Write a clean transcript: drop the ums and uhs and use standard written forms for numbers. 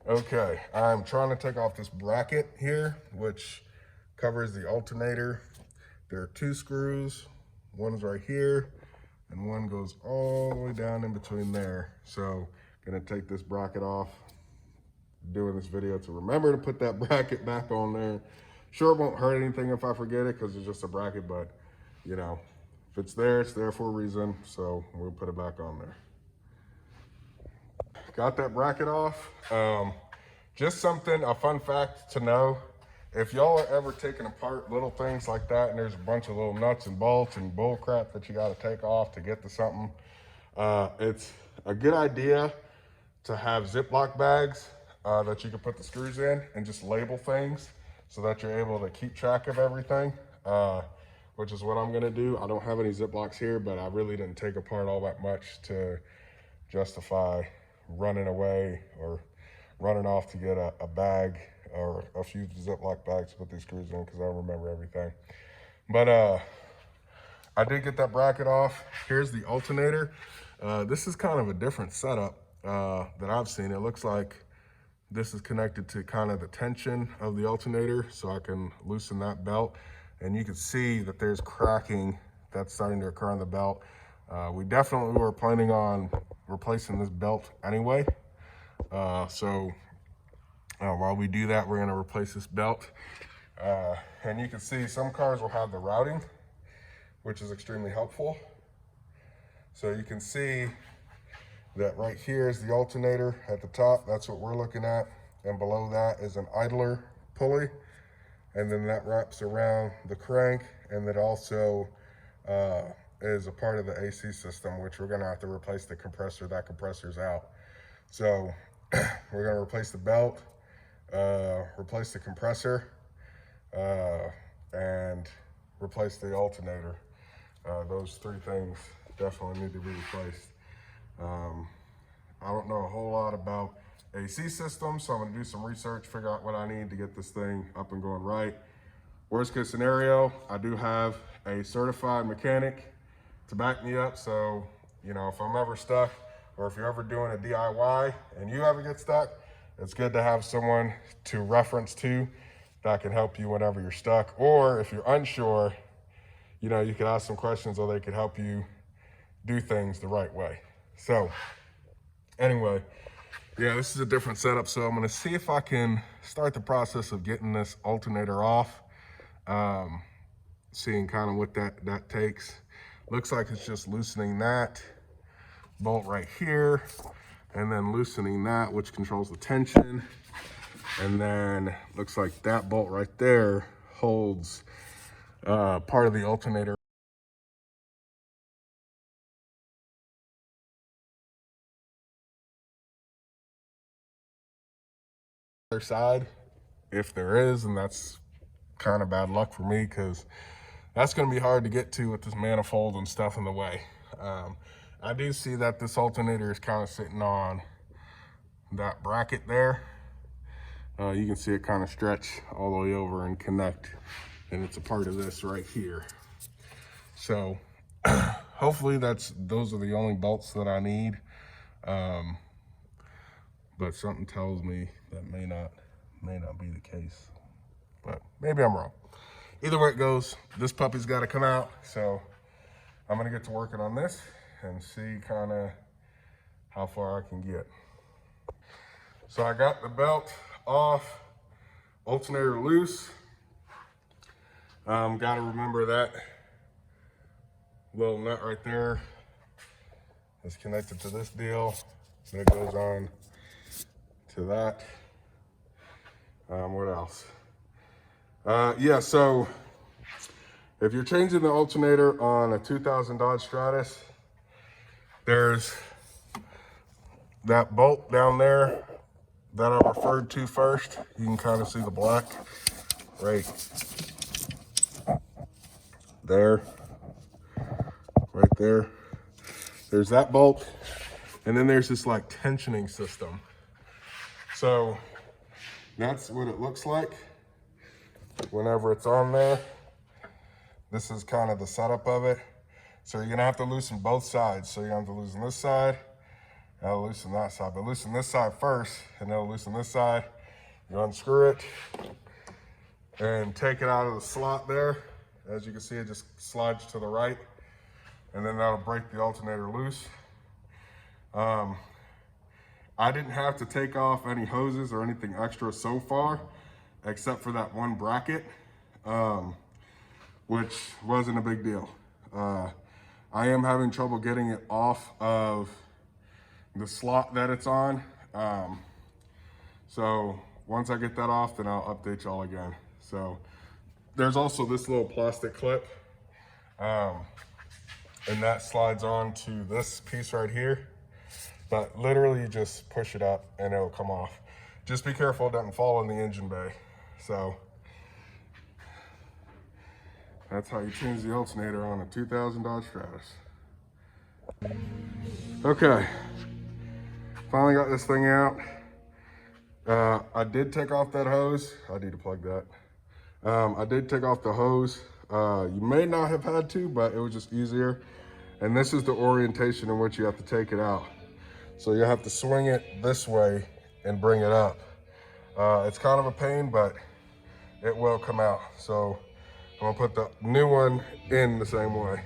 Okay, I'm trying to take off this bracket here, which covers the alternator. There are two screws. One is right here, and one goes all the way down in between there. So, gonna take this bracket off. Doing this video to remember to put that bracket back on there. Sure, it won't hurt anything if I forget it because it's just a bracket, but you know, if it's there for a reason. So we'll put it back on there. Got that bracket off. Just something, a fun fact to know. If y'all are ever taking apart little things like that and there's a bunch of little nuts and bolts and bull crap that you got to take off to get to something, it's a good idea to have Ziploc bags that you can put the screws in and just label things so that you're able to keep track of everything, which is what I'm gonna do. I don't have any Ziplocs here, but I really didn't take apart all that much to justify running away or running off to get a bag or a few Ziploc bags to put these screws in because I don't remember everything. But I did get that bracket off. Here's the alternator. This is kind of a different setup that I've seen. It looks like this is connected to kind of the tension of the alternator, so I can loosen that belt. And you can see that there's cracking that's starting to occur on the belt. We definitely were planning on replacing this belt anyway. So while we do that, we're gonna replace this belt. And you can see some cars will have the routing, which is extremely helpful. So you can see that right here is the alternator at the top. That's what we're looking at. And below that is an idler pulley. And then that wraps around the crank. And that also is a part of the AC system, which we're gonna have to replace the compressor. That compressor's out. So we're gonna replace the belt, replace the compressor, and replace the alternator. Those three things definitely need to be replaced. I don't know a whole lot about AC systems, so I'm gonna do some research, figure out what I need to get this thing up and going right. Worst case scenario, I do have a certified mechanic to back me up. So, you know, if I'm ever stuck or if you're ever doing a DIY and you ever get stuck, it's good to have someone to reference to that can help you whenever you're stuck. Or if you're unsure, you know, you could ask some questions or they could help you do things the right way. So anyway, yeah, this is a different setup. So I'm gonna see if I can start the process of getting this alternator off, seeing kind of what that takes. Looks like it's just loosening that bolt right here and then loosening that, which controls the tension. And then looks like that bolt right there holds part of the alternator other side, if there is, and that's kind of bad luck for me because that's going to be hard to get to with this manifold and stuff in the way. I do see that this alternator is kind of sitting on that bracket there. You can see it kind of stretch all the way over and connect, and it's a part of this right here. So hopefully those are the only bolts that I need. But something tells me that may not be the case, but maybe I'm wrong. Either way it goes, this puppy's got to come out. So I'm gonna get to working on this and see kind of how far I can get. So I got the belt off, alternator loose. Got to remember that little nut right there is connected to this deal. And it goes on to that. What else? Yeah, so if you're changing the alternator on a 2000 Dodge Stratus, there's that bolt down there that I referred to first. You can kind of see the black right there, right there. There's that bolt, and then there's this like tensioning system. So that's what it looks like whenever it's on there. This is kind of the setup of it. So you're gonna have to loosen both sides. So you're gonna have to loosen this side That'll loosen that side, but loosen this side first, and it'll loosen this side. You unscrew it and take it out of the slot there. As you can see, it just slides to the right, and then that'll break the alternator loose. I didn't have to take off any hoses or anything extra so far, except for that one bracket, which wasn't a big deal. I am having trouble getting it off of the slot that it's on. So once I get that off, then I'll update y'all again. So there's also this little plastic clip, and that slides on to this piece right here. But literally you just push it up and it'll come off. Just be careful it doesn't fall in the engine bay. So that's how you change the alternator on a 2000 Dodge Stratus. Okay, finally got this thing out. I did take off that hose. I need to plug that. I did take off the hose. You may not have had to, but it was just easier. And this is the orientation in which you have to take it out. So you have to swing it this way and bring it up. It's kind of a pain, but it will come out. So I'm gonna put the new one in the same way.